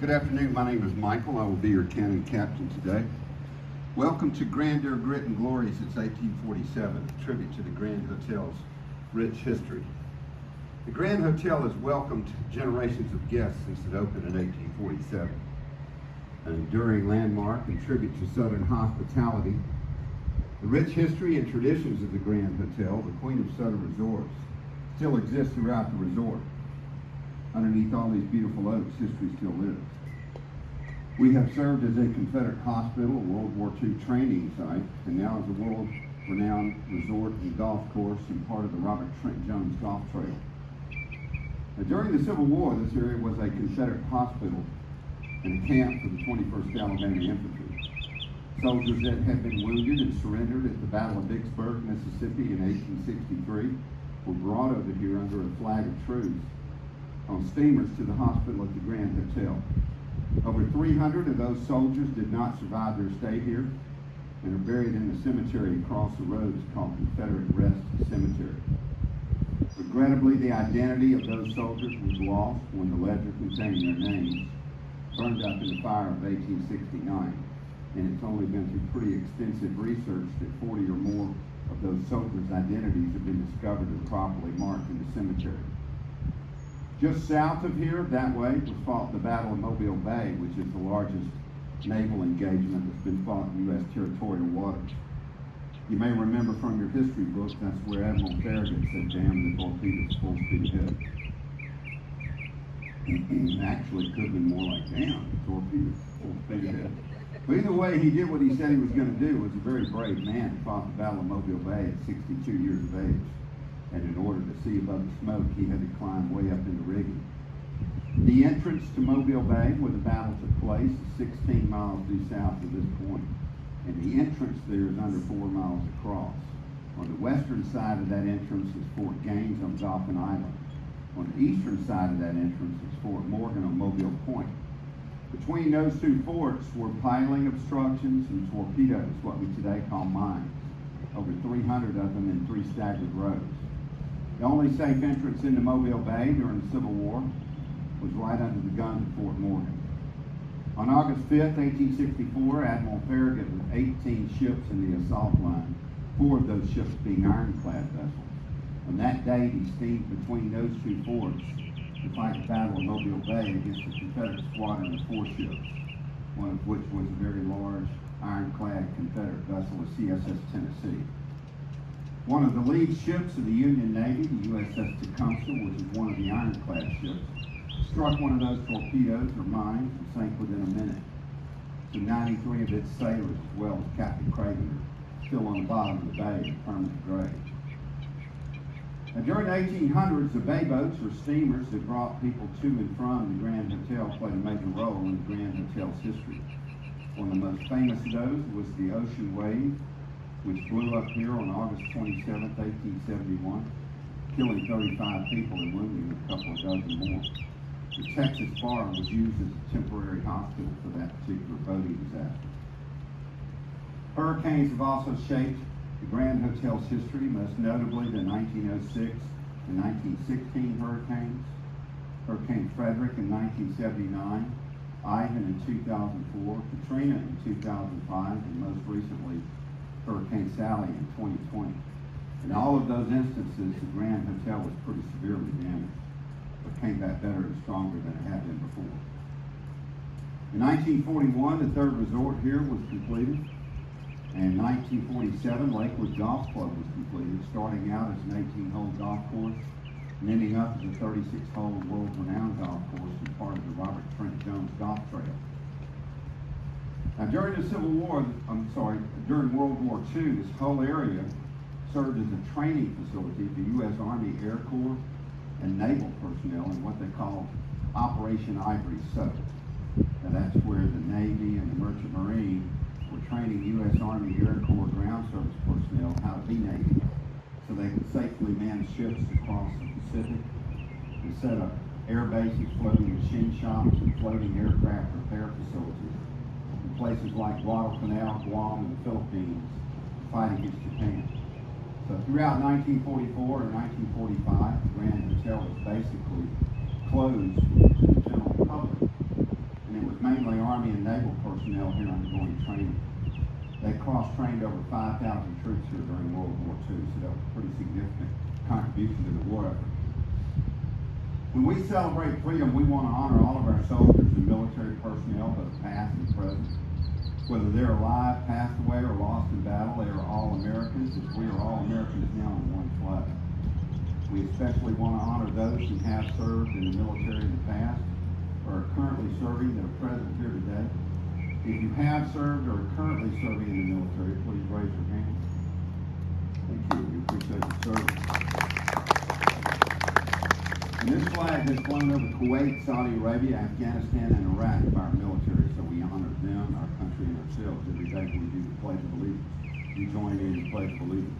Good afternoon. My name is Michael. I will be your cannon captain today. Welcome to Grandeur, Grit, and Glory since 1847, a tribute to the Grand Hotel's rich history. The Grand Hotel has welcomed generations of guests since it opened in 1847. An enduring landmark and tribute to Southern hospitality. The rich history and traditions of the Grand Hotel, the Queen of Southern Resorts, still exist throughout the resort. Underneath all these beautiful oaks, history still lives. We have served as a Confederate hospital, a World War II training site, and now as a world-renowned resort and golf course and part of the Robert Trent Jones Golf Trail. Now, during the Civil War, this area was a Confederate hospital and a camp for the 21st Alabama Infantry. Soldiers that had been wounded and surrendered at the Battle of Vicksburg, Mississippi in 1863 were brought over here under a flag of truce on steamers to the hospital at the Grand Hotel. Over 300 of those soldiers did not survive their stay here and are buried in the cemetery across the roads called Confederate Rest Cemetery. Regrettably, the identity of those soldiers was lost when the ledger containing their names burned up in the fire of 1869, and it's only been through pretty extensive research that 40 or more of those soldiers' identities have been discovered and properly marked in the cemetery. Just south of here, that way, was fought the Battle of Mobile Bay, which is the largest naval engagement that's been fought in U.S. territorial waters. You may remember from your history book, that's where Admiral Farragut said, "Damn the torpedoes, full speed ahead." Actually, it could have been more like, "Damn the torpedoes, full speed ahead." But either way, he did what he said he was going to do. He was a very brave man who fought the Battle of Mobile Bay at 62 years of age. And in order to see above the smoke, he had to climb way up in the rigging. The entrance to Mobile Bay, where the battle took place, is 16 miles due south of this point. And the entrance there is under 4 miles across. On the western side of that entrance is Fort Gaines on Dauphin Island. On the eastern side of that entrance is Fort Morgan on Mobile Point. Between those two forts were piling obstructions and torpedoes, what we today call mines. Over 300 of them in 3 staggered rows. The only safe entrance into Mobile Bay during the Civil War was right under the guns at Fort Morgan. On August 5th, 1864, Admiral Farragut with 18 ships in the assault line, 4 of those ships being ironclad vessels. On that day, he steamed between those two forts to fight the Battle of Mobile Bay against the Confederate squadron of 4 ships, one of which was a very large ironclad Confederate vessel, the CSS Tennessee. One of the lead ships of the Union Navy, the USS Tecumseh, which is one of the ironclad ships, struck one of those torpedoes or mines and sank within a minute. So 93 of its sailors, as well as Captain Craven, are still on the bottom of the bay in permanent grave. Now, during the 1800s, the bay boats or steamers that brought people to and from the Grand Hotel played a major role in the Grand Hotel's history. One of the most famous of those was the Ocean Wave, which blew up here on August 27, 1871, killing 35 people and wounding a couple of dozen more. The Texas Bar was used as a temporary hospital for that particular boating disaster. Hurricanes have also shaped the Grand Hotel's history, most notably the 1906 and 1916 hurricanes, Hurricane Frederick in 1979, Ivan in 2004, Katrina in 2005, and most recently Hurricane Sally in 2020. In all of those instances, the Grand Hotel was pretty severely damaged, but came back better and stronger than it had been before. In 1941, the third resort here was completed, and in 1947, Lakewood Golf Club was completed, starting out as an 18-hole golf course and ending up as a 36-hole world-renowned golf course and part of the Robert Trent Jones Golf Trail. Now, during during World War II, this whole area served as a training facility for U.S. Army Air Corps and naval personnel in what they called Operation Ivory Soap. Now, that's where the Navy and the Merchant Marine were training U.S. Army Air Corps ground service personnel how to be Navy, so they could safely man ships across the Pacific and set up air bases, floating machine shops, and floating aircraft repair facilities in places like Guadalcanal, Guam, and the Philippines to fight against Japan. So throughout 1944 and 1945, the Grand Hotel was basically closed to the general public, and it mainly Army and Naval personnel here undergoing training. They cross-trained over 5,000 troops here during World War II, so that was a pretty significant contribution to the war effort. When we celebrate freedom, we want to honor all of our soldiers and military personnel, both past and present. Whether they're alive, passed away, or lost in battle, they are all Americans, as we are all Americans now on one flag. We especially want to honor those who have served in the military in the past, or are currently serving, that are present here today. If you have served or are currently serving in the military, please raise your hand. Thank you. We appreciate your service. And this flag has flown over Kuwait, Saudi Arabia, Afghanistan, and Iraq by our military, so we honor them, our country, and ourselves every day when we do the Pledge of Allegiance. You join me in the Pledge of Allegiance.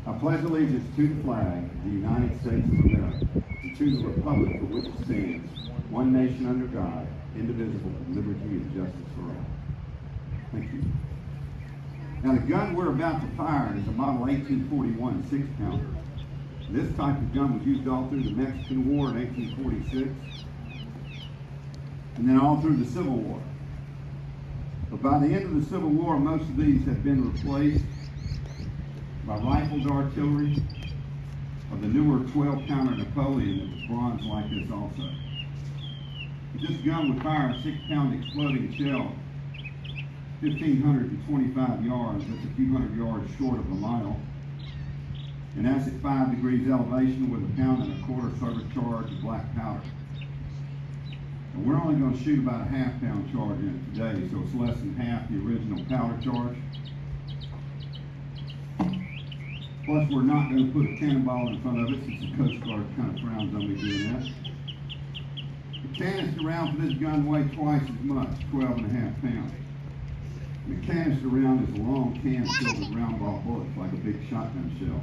I pledge allegiance to the flag of the United States of America and to the republic for which it stands, one nation under God, indivisible, with liberty and justice for all. Thank you. Now the gun we're about to fire is a model 1841 6-pounder. This type of gun was used all through the Mexican War in 1846, and then all through the Civil War. But by the end of the Civil War, most of these have been replaced by rifled artillery of the newer 12-pounder Napoleon that was bronze like this also. This gun would fire a 6-pound exploding shell 1,525 yards. That's a few hundred yards short of a mile. And that's at 5 degrees elevation with a 1.25 pound service charge of black powder. And we're only going to shoot about a half-pound charge in it today, so it's less than half the original powder charge. Plus, we're not going to put a cannonball in front of it, since the Coast Guard kind of frowns on me doing that. The canister round for this gun weighs twice as much, 12.5 pounds. The canister round is a long can filled with round ball bullets, like a big shotgun shell.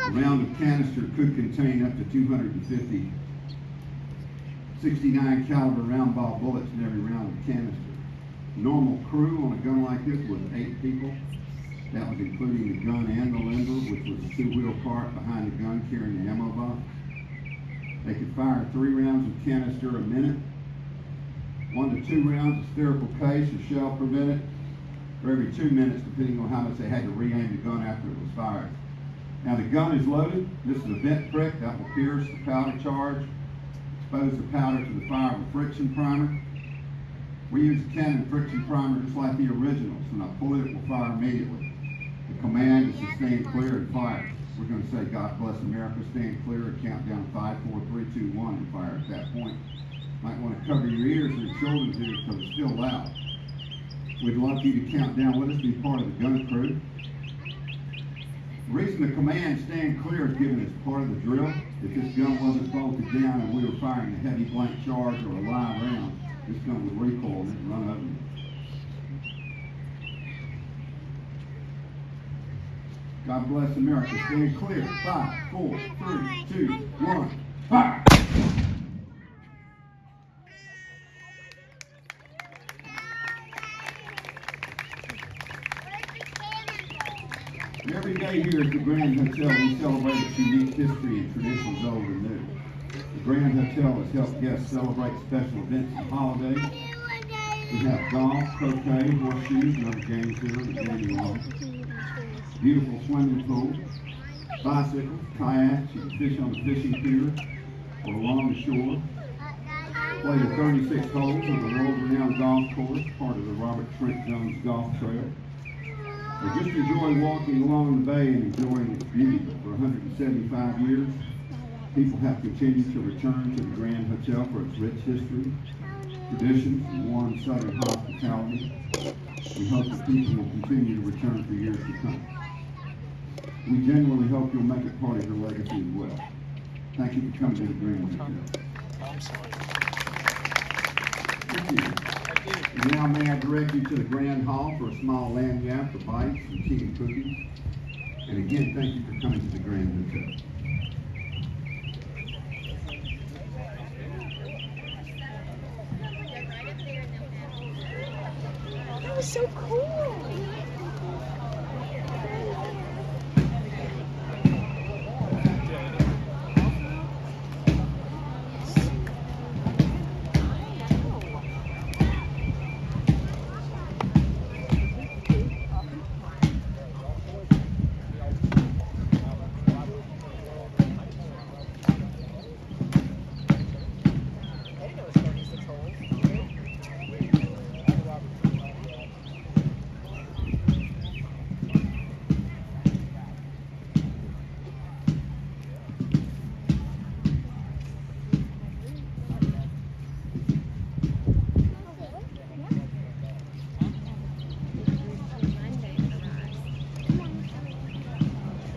A round of canister could contain up to 250 .69 caliber round ball bullets in every round of canister. Normal crew on a gun like this was 8 people. That was including the gun and the limber, which was a 2-wheel cart behind the gun carrying the ammo box. They could fire 3 rounds of canister a minute, 1 to 2 rounds of spherical case or shell per minute, or every 2 minutes, depending on how much they had to re-aim the gun after it was fired. Now the gun is loaded. This is a vent prick that will pierce the powder charge, expose the powder to the fire of a friction primer. We use a Cannon friction primer just like the originals. When I pull it, it will fire immediately. The command is to stand clear and fire. We're going to say, God bless America, stand clear, and count down 5, 4, 3, 2, 1, and fire at that point. Might want to cover your ears or your children's ears because it's still loud. We'd love you to count down with us, be part of the gun crew. The reason the command stand clear is given as part of the drill. If this gun wasn't bolted down and we were firing a heavy blank charge or a live round, this gun would recoil and it'd run over you. God bless America. Stand clear. 5, 4, 3, 2, 1, fire! Every day here at the Grand Hotel, we celebrate its unique history and traditions old and new. The Grand Hotel has helped guests celebrate special events and holidays. We have golf, croquet, horseshoes, and other games here in the Dandy Lawn. Beautiful swimming pool, bicycles, kayaks. You can fish on the fishing pier or along the shore. Play the 36 holes of the world-renowned golf course, part of the Robert Trent Jones Golf Trail. Or just enjoy walking along the bay and enjoying its beauty. For 175 years, people have continued to return to the Grand Hotel for its rich history, traditions, and warm southern hospitality. We hope that people will continue to return for years to come. We genuinely hope you'll make it part of your legacy as well. Thank you for coming to the Grand Hotel. I'm sorry. Thank you. And now may I direct you to the Grand Hall for a small lanyard for bites and tea and cookies. And again, thank you for coming to the Grand Hotel. That was so cool.